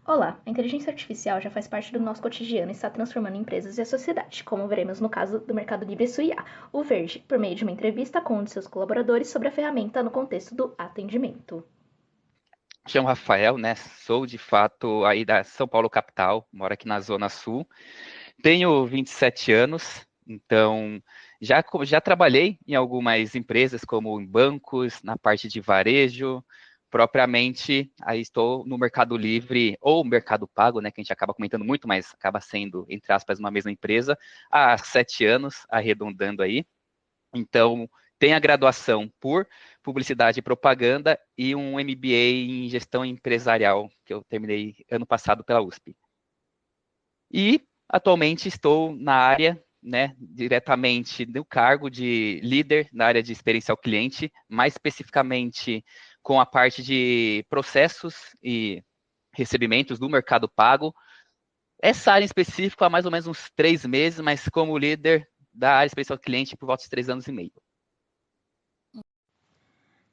Olá, a inteligência artificial já faz parte do nosso cotidiano e está transformando empresas e a sociedade, como veremos no caso do Mercado Livre e sua IA, o Verde, por meio de uma entrevista com um de seus colaboradores sobre a ferramenta no contexto do atendimento. Chamo Rafael, né? Sou de fato aí da São Paulo capital, moro aqui na Zona Sul. Tenho 27 anos, então já trabalhei em algumas empresas, como em bancos, na parte de varejo. Propriamente, aí estou no Mercado Livre ou Mercado Pago, né? Que a gente acaba comentando muito, mas acaba sendo, entre aspas, uma mesma empresa, há 7 anos, arredondando aí. Então, tem a graduação por publicidade e propaganda e um MBA em gestão empresarial, que eu terminei ano passado pela USP. E atualmente estou na área, né, diretamente no cargo de líder na área de experiência ao cliente, mais especificamente com a parte de processos e recebimentos do Mercado Pago. Essa área em específico há mais ou menos uns 3 meses, mas como líder da área de experiência ao cliente por volta de 3 anos e meio.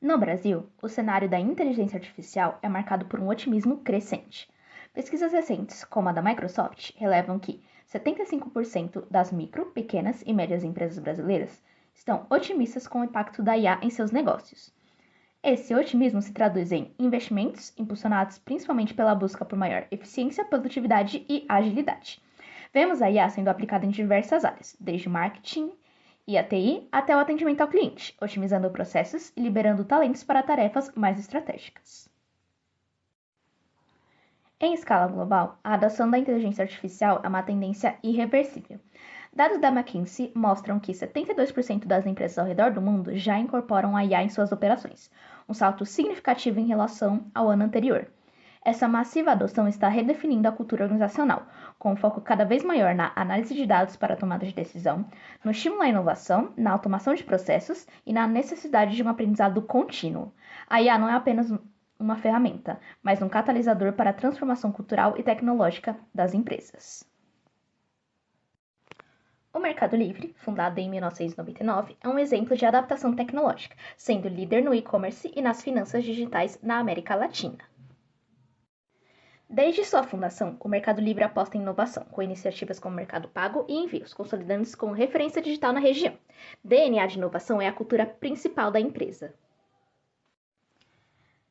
No Brasil, o cenário da inteligência artificial é marcado por um otimismo crescente. Pesquisas recentes, como a da Microsoft, relevam que 75% das micro, pequenas e médias empresas brasileiras estão otimistas com o impacto da IA em seus negócios. Esse otimismo se traduz em investimentos impulsionados principalmente pela busca por maior eficiência, produtividade e agilidade. Vemos a IA sendo aplicada em diversas áreas, desde marketing e a TI até o atendimento ao cliente, otimizando processos e liberando talentos para tarefas mais estratégicas. Em escala global, a adoção da inteligência artificial é uma tendência irreversível. Dados da McKinsey mostram que 72% das empresas ao redor do mundo já incorporam a IA em suas operações, um salto significativo em relação ao ano anterior. Essa massiva adoção está redefinindo a cultura organizacional, com um foco cada vez maior na análise de dados para a tomada de decisão, no estímulo à inovação, na automação de processos e na necessidade de um aprendizado contínuo. A IA não é apenas uma ferramenta, mas um catalisador para a transformação cultural e tecnológica das empresas. O Mercado Livre, fundado em 1999, é um exemplo de adaptação tecnológica, sendo líder no e-commerce e nas finanças digitais na América Latina. Desde sua fundação, o Mercado Livre aposta em inovação, com iniciativas como Mercado Pago e Envios, consolidando-se como referência digital na região. DNA de inovação é a cultura principal da empresa.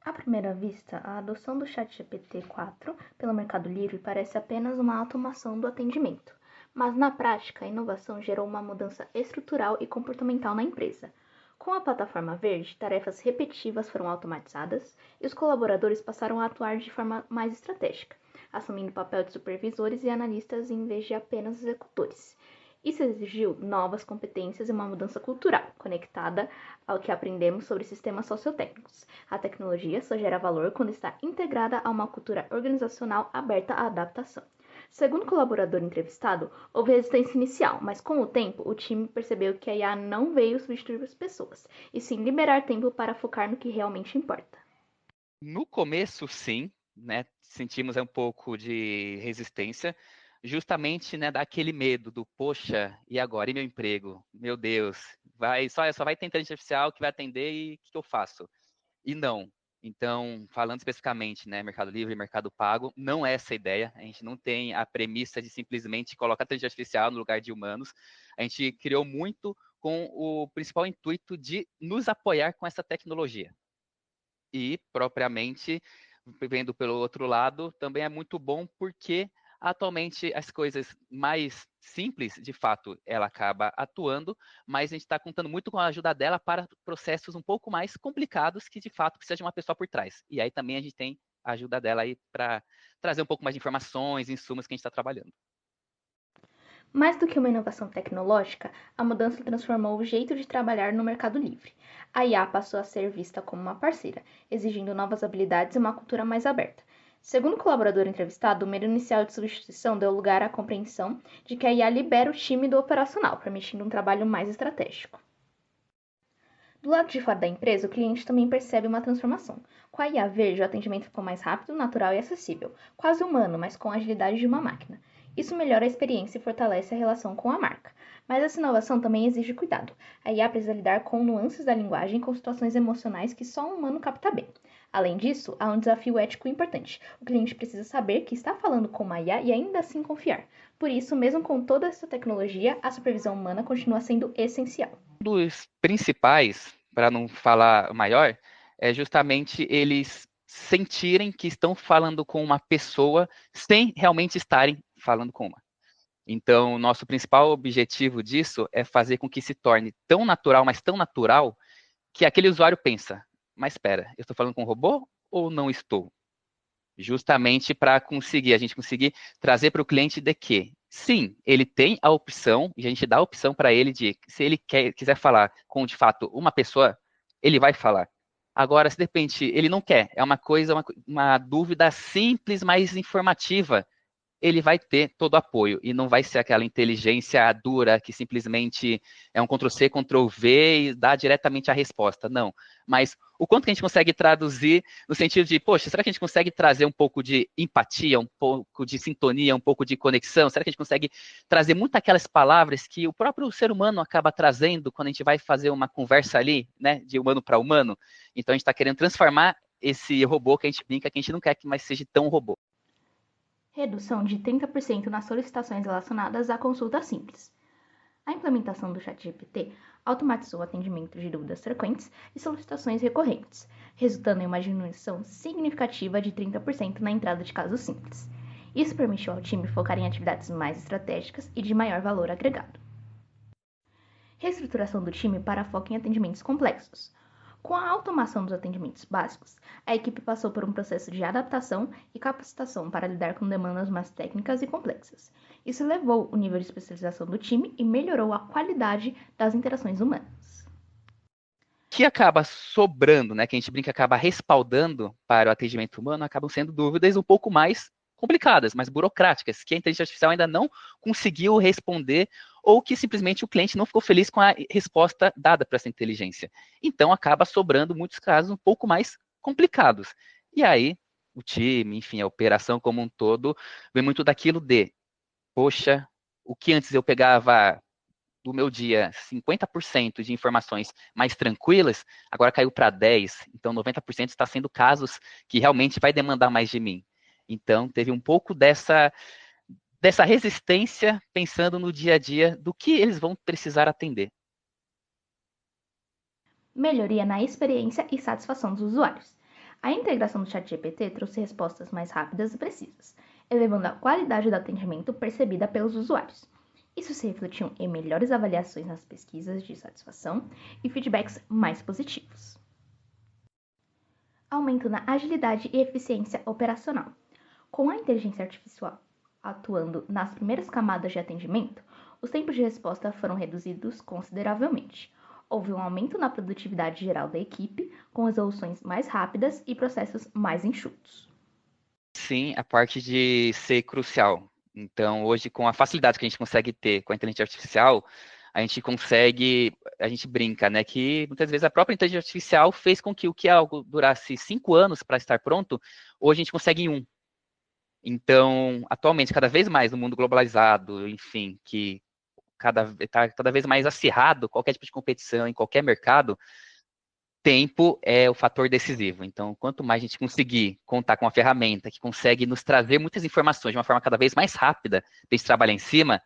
À primeira vista, a adoção do ChatGPT-4 pelo Mercado Livre parece apenas uma automação do atendimento, mas na prática a inovação gerou uma mudança estrutural e comportamental na empresa. Com a plataforma verde, tarefas repetitivas foram automatizadas e os colaboradores passaram a atuar de forma mais estratégica, assumindo o papel de supervisores e analistas em vez de apenas executores. Isso exigiu novas competências e uma mudança cultural, conectada ao que aprendemos sobre sistemas sociotécnicos. A tecnologia só gera valor quando está integrada a uma cultura organizacional aberta à adaptação. Segundo o colaborador entrevistado, houve resistência inicial, mas com o tempo o time percebeu que a IA não veio substituir as pessoas, e sim liberar tempo para focar no que realmente importa. No começo, sim, né? Sentimos um pouco de resistência, justamente, né, daquele medo do, poxa, e agora? E meu emprego? Meu Deus, só vai ter inteligência artificial que vai atender e o que eu faço? E não. Então, falando especificamente, né, Mercado Livre e Mercado Pago, não é essa a ideia. A gente não tem a premissa de simplesmente colocar a inteligência artificial no lugar de humanos. A gente criou muito com o principal intuito de nos apoiar com essa tecnologia. E, propriamente, vendo pelo outro lado, também é muito bom porque atualmente as coisas mais simples, de fato, ela acaba atuando, mas a gente está contando muito com a ajuda dela para processos um pouco mais complicados que, de fato, precisa de uma pessoa por trás. E aí também a gente tem a ajuda dela aí para trazer um pouco mais de informações, insumos que a gente está trabalhando. Mais do que uma inovação tecnológica, a mudança transformou o jeito de trabalhar no Mercado Livre. A IA passou a ser vista como uma parceira, exigindo novas habilidades e uma cultura mais aberta. Segundo o colaborador entrevistado, o medo inicial de substituição deu lugar à compreensão de que a IA libera o time do operacional, permitindo um trabalho mais estratégico. Do lado de fora da empresa, o cliente também percebe uma transformação. Com a IA verde, o atendimento ficou mais rápido, natural e acessível, quase humano, mas com a agilidade de uma máquina. Isso melhora a experiência e fortalece a relação com a marca. Mas essa inovação também exige cuidado. A IA precisa lidar com nuances da linguagem e com situações emocionais que só um humano capta bem. Além disso, há um desafio ético importante. O cliente precisa saber que está falando com uma IA e ainda assim confiar. Por isso, mesmo com toda essa tecnologia, a supervisão humana continua sendo essencial. Um dos principais, para não falar maior, é justamente eles sentirem que estão falando com uma pessoa sem realmente estarem falando com uma. Então, nosso principal objetivo disso é fazer com que se torne tão natural, mas tão natural, que aquele usuário pensa, mas espera, eu estou falando com um robô ou não estou? Justamente para conseguir, a gente conseguir trazer para o cliente de que, sim, ele tem a opção, e a gente dá a opção para ele de, se ele quiser falar com, de fato, uma pessoa, ele vai falar. Agora, se de repente ele não quer, é uma coisa, uma dúvida simples, mas informativa, ele vai ter todo o apoio e não vai ser aquela inteligência dura que simplesmente é um Ctrl+C, Ctrl+V e dá diretamente a resposta. Não. Mas o quanto que a gente consegue traduzir no sentido de, poxa, será que a gente consegue trazer um pouco de empatia, um pouco de sintonia, um pouco de conexão? Será que a gente consegue trazer muito aquelas palavras que o próprio ser humano acaba trazendo quando a gente vai fazer uma conversa ali, né, de humano para humano? Então a gente está querendo transformar esse robô que a gente brinca, que a gente não quer que mais seja tão robô. Redução de 30% nas solicitações relacionadas à consulta simples. A implementação do ChatGPT automatizou o atendimento de dúvidas frequentes e solicitações recorrentes, resultando em uma diminuição significativa de 30% na entrada de casos simples. Isso permitiu ao time focar em atividades mais estratégicas e de maior valor agregado. Reestruturação do time para foco em atendimentos complexos. Com a automação dos atendimentos básicos, a equipe passou por um processo de adaptação e capacitação para lidar com demandas mais técnicas e complexas. Isso elevou o nível de especialização do time e melhorou a qualidade das interações humanas. Que acaba sobrando, né, que a gente brinca, acaba respaldando para o atendimento humano, acabam sendo dúvidas um pouco mais complicadas, mais burocráticas, que a inteligência artificial ainda não conseguiu responder ou que simplesmente o cliente não ficou feliz com a resposta dada para essa inteligência. Então, acaba sobrando muitos casos um pouco mais complicados. E aí, o time, enfim, a operação como um todo, vem muito daquilo de, poxa, o que antes eu pegava do meu dia 50% de informações mais tranquilas, agora caiu para 10%, então 90% está sendo casos que realmente vai demandar mais de mim. Então, teve um pouco dessa resistência pensando no dia a dia do que eles vão precisar atender. Melhoria na experiência e satisfação dos usuários. A integração do ChatGPT trouxe respostas mais rápidas e precisas, elevando a qualidade do atendimento percebida pelos usuários. Isso se refletiu em melhores avaliações nas pesquisas de satisfação e feedbacks mais positivos. Aumento na agilidade e eficiência operacional. Com a inteligência artificial atuando nas primeiras camadas de atendimento, os tempos de resposta foram reduzidos consideravelmente. Houve um aumento na produtividade geral da equipe, com resoluções mais rápidas e processos mais enxutos. Sim, a parte de ser crucial. Então, hoje, com a facilidade que a gente consegue ter com a inteligência artificial, a gente brinca, né, que muitas vezes a própria inteligência artificial fez com que o que algo durasse 5 anos para estar pronto, hoje a gente consegue em um. Então, atualmente, cada vez mais no mundo globalizado, enfim, que está cada vez mais acirrado qualquer tipo de competição em qualquer mercado, tempo é o fator decisivo. Então, quanto mais a gente conseguir contar com uma ferramenta que consegue nos trazer muitas informações de uma forma cada vez mais rápida, para a gente trabalhar em cima,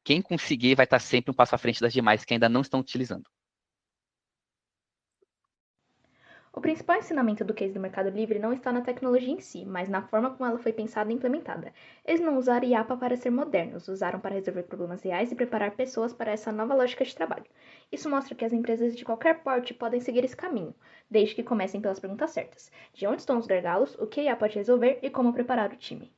quem conseguir vai estar sempre um passo à frente das demais que ainda não estão utilizando. O principal ensinamento do case do Mercado Livre não está na tecnologia em si, mas na forma como ela foi pensada e implementada. Eles não usaram IAPA para ser modernos, usaram para resolver problemas reais e preparar pessoas para essa nova lógica de trabalho. Isso mostra que as empresas de qualquer porte podem seguir esse caminho, desde que comecem pelas perguntas certas. De onde estão os gargalos, o que a IA pode resolver e como preparar o time.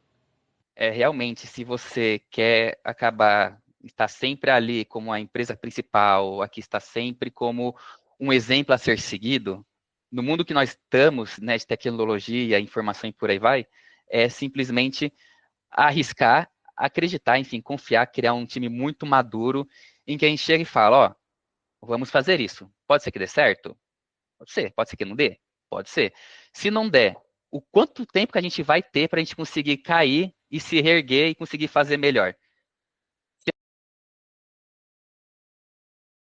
Realmente, se você quer acabar, estar sempre ali como a empresa principal, aqui está sempre como um exemplo a ser seguido, no mundo que nós estamos, né, de tecnologia, informação e por aí vai, é simplesmente arriscar, acreditar, enfim, confiar, criar um time muito maduro em que a gente chega e fala, ó, vamos fazer isso. Pode ser que dê certo? Pode ser que não dê? Pode ser. Se não der, o quanto tempo que a gente vai ter para a gente conseguir cair e se reerguer e conseguir fazer melhor?